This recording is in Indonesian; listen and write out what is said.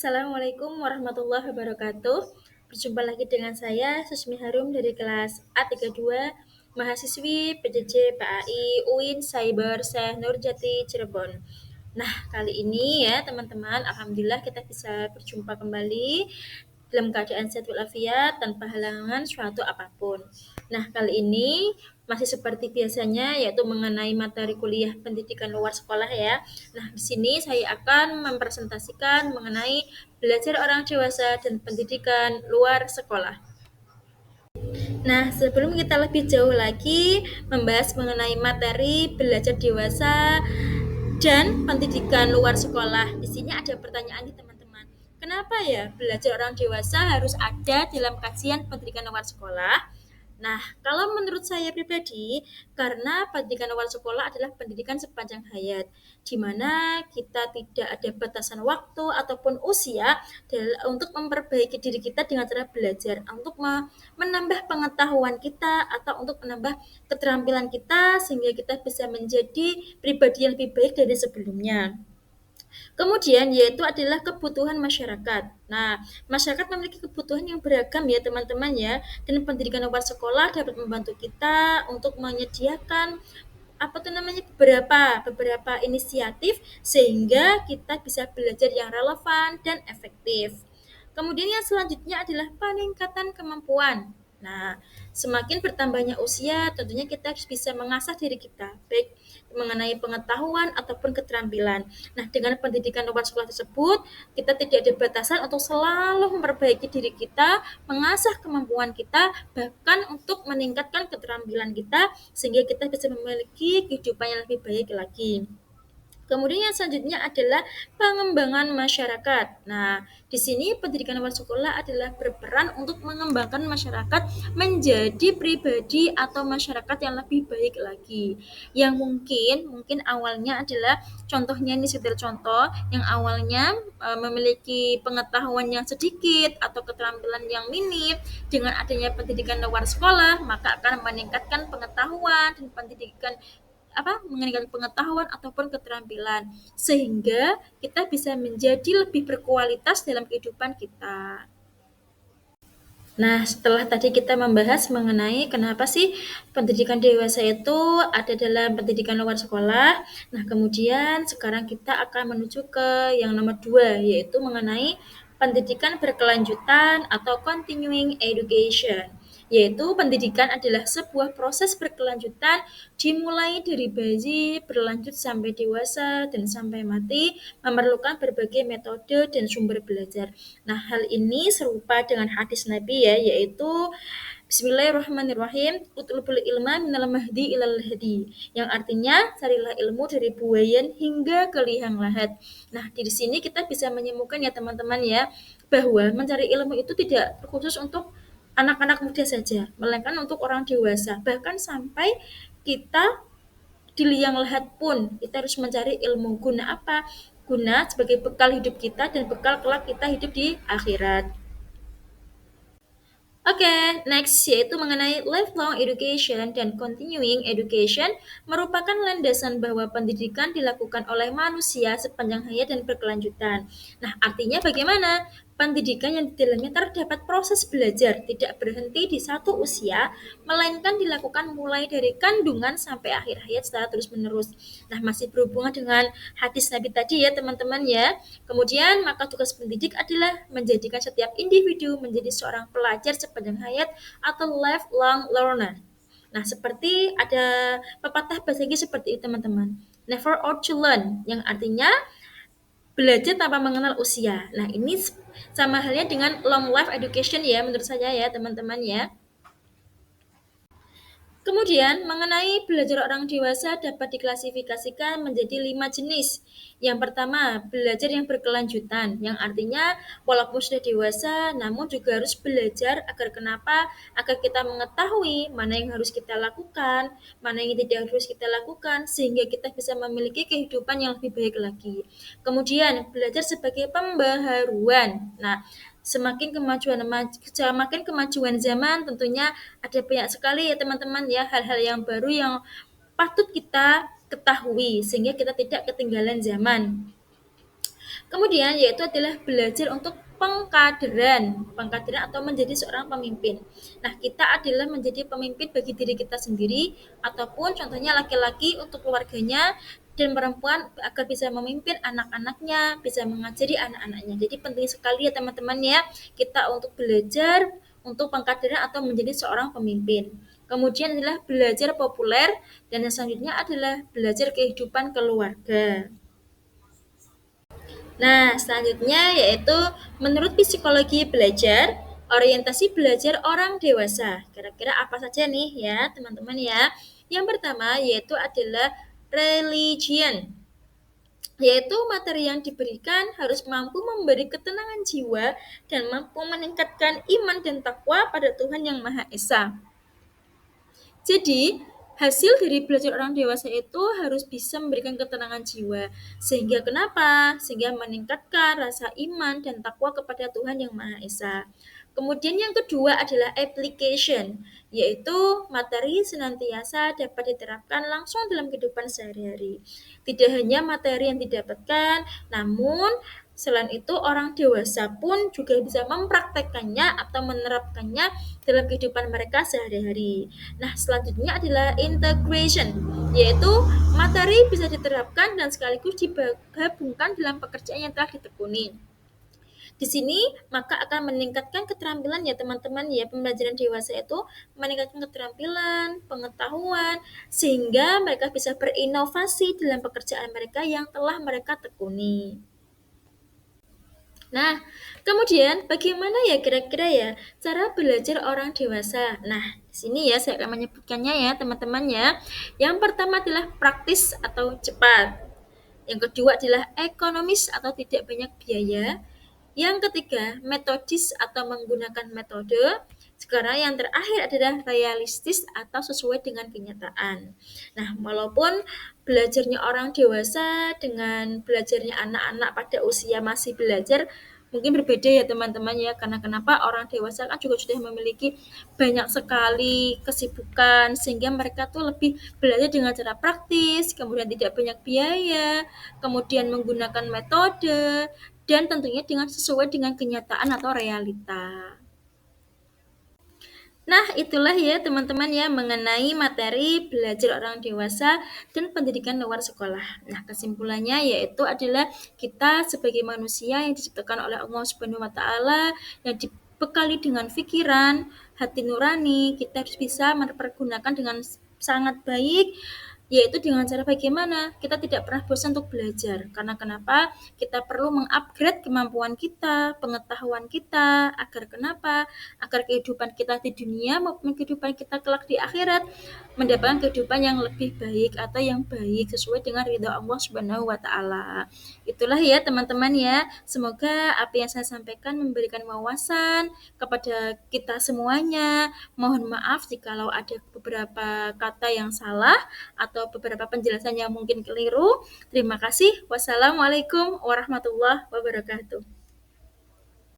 Assalamualaikum warahmatullahi wabarakatuh. Berjumpa lagi dengan saya, Susmi Harum dari kelas A32, mahasiswi PJJ PAI UIN Cyber Syekh Nurjati Cirebon. Nah, kali ini ya teman-teman, alhamdulillah kita bisa berjumpa kembali dalam keadaan sehat walafiat tanpa halangan suatu apapun. Nah, kali ini masih seperti biasanya yaitu mengenai materi kuliah pendidikan luar sekolah ya. Nah, di sini saya akan mempresentasikan mengenai belajar orang dewasa dan pendidikan luar sekolah. Nah, sebelum kita lebih jauh lagi membahas mengenai materi belajar dewasa dan pendidikan luar sekolah, di sini ada pertanyaan nih teman-teman. Kenapa ya belajar orang dewasa harus ada dalam kajian pendidikan luar sekolah? Nah, kalau menurut saya pribadi, karena pendidikan luar sekolah adalah pendidikan sepanjang hayat, di mana kita tidak ada batasan waktu ataupun usia untuk memperbaiki diri kita dengan cara belajar, untuk menambah pengetahuan kita atau untuk menambah keterampilan kita sehingga kita bisa menjadi pribadi yang lebih baik dari sebelumnya. Kemudian yaitu adalah kebutuhan masyarakat. Nah, masyarakat memiliki kebutuhan yang beragam ya teman-teman ya, dan pendidikan luar sekolah dapat membantu kita untuk menyediakan apa tuh namanya beberapa inisiatif sehingga kita bisa belajar yang relevan dan efektif. Kemudian yang selanjutnya adalah peningkatan kemampuan. Nah, semakin bertambahnya usia, tentunya kita harus bisa mengasah diri kita, baik mengenai pengetahuan ataupun keterampilan. Nah, dengan pendidikan luar sekolah tersebut, kita tidak ada batasan untuk selalu memperbaiki diri kita, mengasah kemampuan kita, bahkan untuk meningkatkan keterampilan kita, sehingga kita bisa memiliki kehidupan yang lebih baik lagi. Kemudian yang selanjutnya adalah pengembangan masyarakat. Nah, di sini pendidikan luar sekolah adalah berperan untuk mengembangkan masyarakat menjadi pribadi atau masyarakat yang lebih baik lagi. Yang mungkin awalnya adalah contohnya ini sekedar contoh yang awalnya memiliki pengetahuan yang sedikit atau keterampilan yang minim, dengan adanya pendidikan luar sekolah maka akan meningkatkan pengetahuan dan pendidikan mengenai pengetahuan ataupun keterampilan sehingga kita bisa menjadi lebih berkualitas dalam kehidupan kita. Nah, setelah tadi kita membahas mengenai kenapa sih pendidikan dewasa itu ada dalam pendidikan luar sekolah. Nah, kemudian sekarang kita akan menuju ke yang nomor 2, yaitu mengenai pendidikan berkelanjutan atau continuing education. Yaitu pendidikan adalah sebuah proses berkelanjutan dimulai dari bayi, berlanjut sampai dewasa, dan sampai mati, memerlukan berbagai metode dan sumber belajar. Nah, hal ini serupa dengan hadis Nabi ya, yaitu Bismillahirrahmanirrahim, utlubul ilma minal mahdi ilal hadi, yang artinya carilah ilmu dari buayan hingga ke liang lahat. Nah, di sini kita bisa menyimpulkan ya teman-teman ya, bahwa mencari ilmu itu tidak khusus untuk anak-anak muda saja, melainkan untuk orang dewasa. Bahkan sampai kita di liang lahat pun kita harus mencari ilmu. Guna apa? Guna sebagai bekal hidup kita dan bekal kelak kita hidup di akhirat. Oke, next yaitu mengenai lifelong education dan continuing education merupakan landasan bahwa pendidikan dilakukan oleh manusia sepanjang hayat dan berkelanjutan. Nah, artinya bagaimana? Pendidikan yang di dalamnya terdapat proses belajar tidak berhenti di satu usia, melainkan dilakukan mulai dari kandungan sampai akhir hayat secara terus-menerus. Nah, masih berhubungan dengan hadis Nabi tadi ya teman-teman ya. Kemudian, maka tugas pendidik adalah menjadikan setiap individu menjadi seorang pelajar sepanjang hayat atau lifelong learner. Nah, seperti ada pepatah bahasa Inggris seperti itu, teman-teman. Never old to learn, yang artinya belajar tanpa mengenal usia. Nah, ini sama halnya dengan long life education ya, menurut saya ya, teman-teman ya. Kemudian, mengenai belajar orang dewasa dapat diklasifikasikan menjadi 5 jenis. Yang pertama, belajar yang berkelanjutan, yang artinya walaupun sudah dewasa, namun juga harus belajar agar kenapa? Agar kita mengetahui mana yang harus kita lakukan, mana yang tidak harus kita lakukan, sehingga kita bisa memiliki kehidupan yang lebih baik lagi. Kemudian, belajar sebagai pembaharuan. Nah, semakin kemajuan zaman tentunya ada banyak sekali ya teman-teman ya hal-hal yang baru yang patut kita ketahui sehingga kita tidak ketinggalan zaman. Kemudian yaitu adalah belajar untuk pengkaderan atau menjadi seorang pemimpin. Nah, kita adalah menjadi pemimpin bagi diri kita sendiri ataupun contohnya laki-laki untuk keluarganya dan perempuan agar bisa memimpin anak-anaknya, bisa mengajari anak-anaknya. Jadi penting sekali ya teman-teman ya, kita untuk belajar untuk pengkaderan atau menjadi seorang pemimpin. Kemudian adalah belajar populer dan yang selanjutnya adalah belajar kehidupan keluarga. Nah, selanjutnya yaitu menurut psikologi belajar, orientasi belajar orang dewasa. Kira-kira apa saja nih ya, teman-teman ya? Yang pertama yaitu adalah religion, yaitu materi yang diberikan harus mampu memberi ketenangan jiwa dan mampu meningkatkan iman dan takwa pada Tuhan Yang Maha Esa. Jadi, hasil dari belajar orang dewasa itu harus bisa memberikan ketenangan jiwa. Sehingga kenapa? Sehingga meningkatkan rasa iman dan takwa kepada Tuhan Yang Maha Esa. Kemudian yang kedua adalah application, yaitu materi senantiasa dapat diterapkan langsung dalam kehidupan sehari-hari. Tidak hanya materi yang didapatkan, namun selain itu orang dewasa pun juga bisa mempraktekkannya atau menerapkannya dalam kehidupan mereka sehari-hari. Nah, selanjutnya adalah integration, yaitu materi bisa diterapkan dan sekaligus digabungkan dalam pekerjaan yang telah ditekuni. Di sini maka akan meningkatkan keterampilan ya teman-teman ya, pembelajaran dewasa itu meningkatkan keterampilan, pengetahuan sehingga mereka bisa berinovasi dalam pekerjaan mereka yang telah mereka tekuni. Nah, kemudian bagaimana ya kira-kira ya cara belajar orang dewasa? Nah, di sini ya saya akan menyebutkannya ya teman-teman ya. Yang pertama adalah praktis atau cepat. Yang kedua adalah ekonomis atau tidak banyak biaya. Yang ketiga, metodis atau menggunakan metode. Sekarang yang terakhir adalah realistis atau sesuai dengan kenyataan. Nah, walaupun belajarnya orang dewasa dengan belajarnya anak-anak pada usia masih belajar mungkin berbeda ya teman-teman ya, karena kenapa orang dewasa kan juga sudah memiliki banyak sekali kesibukan sehingga mereka tuh lebih belajar dengan cara praktis, kemudian tidak banyak biaya, kemudian menggunakan metode dan tentunya dengan sesuai dengan kenyataan atau realita. Nah, itulah ya teman-teman ya mengenai materi belajar orang dewasa dan pendidikan luar sekolah. Nah, kesimpulannya yaitu adalah kita sebagai manusia yang diciptakan oleh Allah Subhanahu wa taala yang dibekali dengan pikiran, hati nurani, kita harus bisa mempergunakan dengan sangat baik yaitu dengan cara bagaimana? Kita tidak pernah bosan untuk belajar. Karena kenapa? Kita perlu mengupgrade kemampuan kita, pengetahuan kita, agar kenapa? Agar kehidupan kita di dunia maupun kehidupan kita kelak di akhirat mendapatkan kehidupan yang lebih baik atau yang baik sesuai dengan ridha Allah Subhanahu wa taala. Itulah ya teman-teman ya. Semoga apa yang saya sampaikan memberikan wawasan kepada kita semuanya. Mohon maaf jikalau ada beberapa kata yang salah atau beberapa penjelasan yang mungkin keliru. Terima kasih. Wassalamualaikum warahmatullahi wabarakatuh.